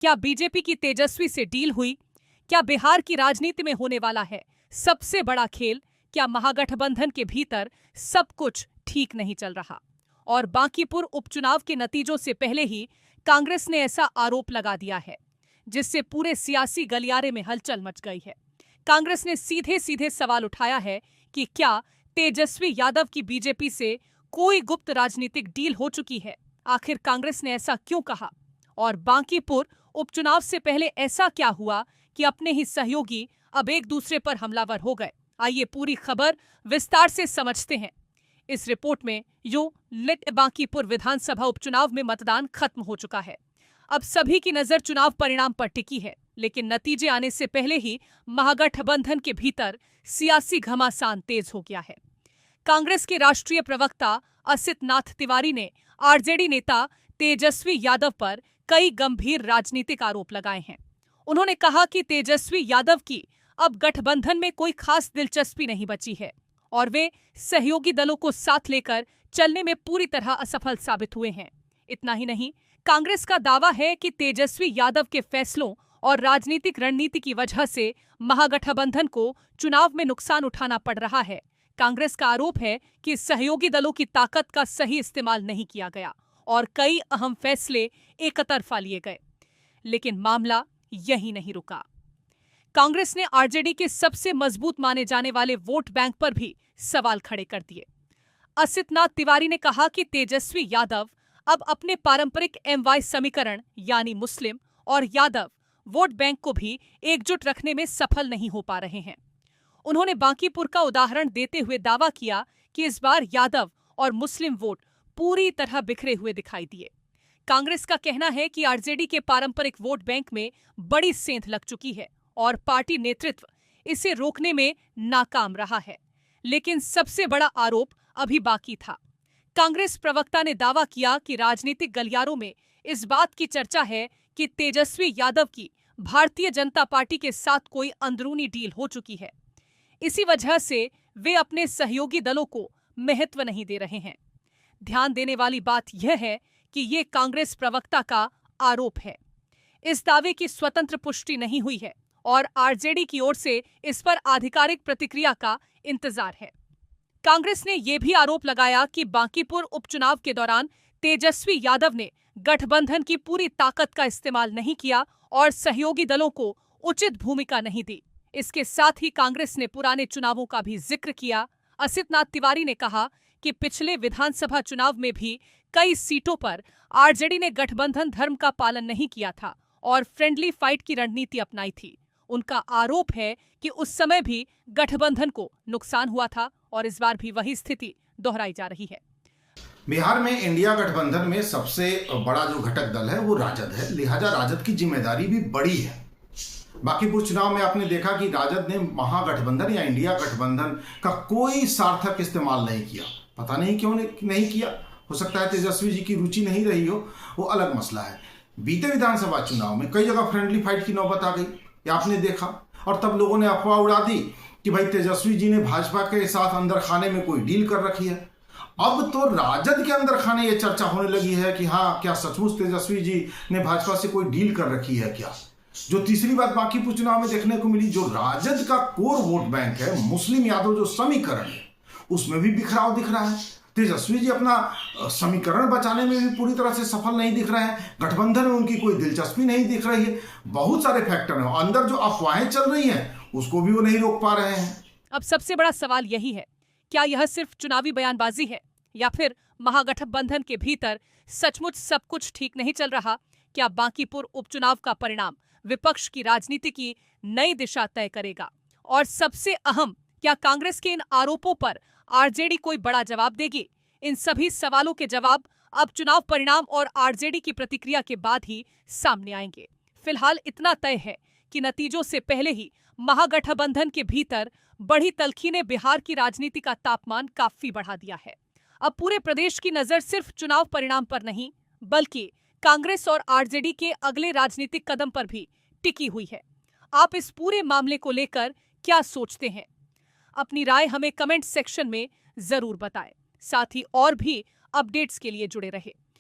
क्या बीजेपी की तेजस्वी से डील हुई? क्या बिहार की राजनीति में होने वाला है सबसे बड़ा खेल? क्या महागठबंधन के भीतर सब कुछ ठीक नहीं चल रहा? और बांकीपुर उपचुनाव के नतीजों से पहले ही कांग्रेस ने ऐसा आरोप लगा दिया है जिससे पूरे सियासी गलियारे में हलचल मच गई है। कांग्रेस ने सीधे सीधे सवाल उठाया है कि क्या तेजस्वी यादव की बीजेपी से कोई गुप्त राजनीतिक डील हो चुकी है? आखिर कांग्रेस ने ऐसा क्यों कहा? और बांकीपुर उपचुनाव से पहले ऐसा क्या हुआ कि अपने ही सहयोगी अब एक दूसरे पर हमलावर हो गए? आइए पूरी खबर विस्तार से समझते हैं इस रिपोर्ट में। लेट बांकीपुर विधानसभा उपचुनाव में मतदान खत्म हो चुका है। अब सभी की नजर चुनाव परिणाम पर टिकी है, लेकिन नतीजे आने से पहले ही महागठबंधन के भीतर सियासी घमासान तेज हो गया है। कांग्रेस के राष्ट्रीय प्रवक्ता असित नाथ तिवारी ने आरजेडी नेता तेजस्वी यादव पर कई गंभीर राजनीतिक आरोप लगाए हैं। उन्होंने कहा कि तेजस्वी यादव की अब गठबंधन में कोई खास दिलचस्पी नहीं बची है और वे सहयोगी दलों को साथ लेकर चलने में पूरी तरह असफल साबित हुए हैं। इतना ही नहीं, कांग्रेस का दावा है कि तेजस्वी यादव के फैसलों और राजनीतिक रणनीति की वजह से महागठबंधन को चुनाव में नुकसान उठाना पड़ रहा है। कांग्रेस का आरोप है कि सहयोगी दलों की ताकत का सही इस्तेमाल नहीं किया गया और कई अहम फैसले एकतरफा लिए गए। लेकिन मामला यही नहीं रुका। कांग्रेस ने आरजेडी के सबसे मजबूत माने जाने वाले वोट बैंक पर भी सवाल खड़े कर दिए। असित नाथ तिवारी ने कहा कि तेजस्वी यादव अब अपने पारंपरिक एमवाई समीकरण यानी मुस्लिम और यादव वोट बैंक को भी एकजुट रखने में सफल नहीं हो पा रहे हैं। उन्होंने बांकीपुर का उदाहरण देते हुए दावा किया कि इस बार यादव और मुस्लिम वोट पूरी तरह बिखरे हुए दिखाई दिए। कांग्रेस का कहना है कि आरजेडी के पारंपरिक वोट बैंक में बड़ी सेंध लग चुकी है और पार्टी नेतृत्व इसे रोकने में नाकाम रहा है। लेकिन सबसे बड़ा आरोप अभी बाकी था। कांग्रेस प्रवक्ता ने दावा किया कि राजनीतिक गलियारों में इस बात की चर्चा है कि तेजस्वी यादव की भारतीय जनता पार्टी के साथ कोई अंदरूनी डील हो चुकी है। इसी वजह से वे अपने सहयोगी दलों को महत्व नहीं दे रहे हैं। ध्यान देने वाली बात यह है कि ये कांग्रेस प्रवक्ता का आरोप है। इस दावे की स्वतंत्र पुष्टि नहीं हुई है और आरजेडी की ओर से इस पर आधिकारिक प्रतिक्रिया का इंतजार है। कांग्रेस ने यह भी आरोप लगाया कि बांकीपुर उपचुनाव के दौरान तेजस्वी यादव ने गठबंधन की पूरी ताकत का इस्तेमाल नहीं किया और सहयोगी दलों को उचित भूमिका नहीं दी। इसके साथ ही कांग्रेस ने पुराने चुनावों का भी जिक्र किया। असित नाथ तिवारी ने कहा कि पिछले विधानसभा चुनाव में भी कई सीटों पर आरजेडी ने गठबंधन धर्म का पालन नहीं किया था और फ्रेंडली फाइट की रणनीति अपनाई थी। उनका आरोप है कि उस समय भी गठबंधन को नुकसान हुआ था और इस बार भी वही स्थिति दोहराई जा रही है। बिहार में इंडिया गठबंधन में सबसे बड़ा जो घटक दल है वो राजद है, लिहाजा राजद की जिम्मेदारी भी बड़ी है। बांकीपुर चुनाव में आपने देखा कि राजद ने महागठबंधन या इंडिया गठबंधन का कोई सार्थक इस्तेमाल नहीं किया। पता नहीं क्यों नहीं किया, हो सकता है तेजस्वी जी की रुचि नहीं रही हो, वो अलग मसला है। बीते विधानसभा चुनाव में कई जगह फ्रेंडली फाइट की नौबत आ गई, ये आपने देखा, और तब लोगों ने अफवाह उड़ा दी कि भाई तेजस्वी जी ने भाजपा के साथ अंदर खाने में कोई डील कर रखी है। अब तो राजद के अंदर खाने ये चर्चा होने लगी है कि हाँ, क्या सचमुच तेजस्वी जी ने भाजपा से कोई डील कर रखी है क्या। जो तीसरी बात बांकीपुर चुनाव में देखने को मिली, जो राजद का कोर वोट बैंक है, मुस्लिम यादव जो समीकरण है, उसमें भी बिखराव दिख रहा है। तेजस्वी जी अपना समीकरण बचाने में भी पूरी तरह से सफल नहीं दिख रहे हैं। गठबंधन में उनकी कोई दिलचस्पी नहीं दिख रही है। बहुत सारे फैक्टर हैं, अंदर जो अफवाहें चल रही हैं उसको भी वो नहीं रोक पा रहे हैं। अब सबसे बड़ा सवाल यही है, क्या यह सिर्फ चुनावी बयानबाजी है या फिर महागठबंधन के भीतर सचमुच सब कुछ ठीक नहीं चल रहा? क्या बांकीपुर उपचुनाव का परिणाम विपक्ष की राजनीति की नई दिशा तय करेगा? और सबसे अहम, क्या कांग्रेस के इन आरोपों पर आरजेडी कोई बड़ा जवाब देगी? इन सभी सवालों के जवाब अब चुनाव परिणाम और आरजेडी की प्रतिक्रिया के बाद ही सामने आएंगे। फिलहाल इतना तय है कि नतीजों से पहले ही महागठबंधन के भीतर बढ़ी तल्खी ने बिहार की राजनीति का तापमान काफी बढ़ा दिया है। अब पूरे प्रदेश की नजर सिर्फ चुनाव परिणाम पर नहीं, बल्कि कांग्रेस और आरजेडी के अगले राजनीतिक कदम पर भी टिकी हुई है। आप इस पूरे मामले को लेकर क्या सोचते हैं? अपनी राय हमें कमेंट सेक्शन में जरूर बताएं। साथ ही और भी अपडेट्स के लिए जुड़े रहें।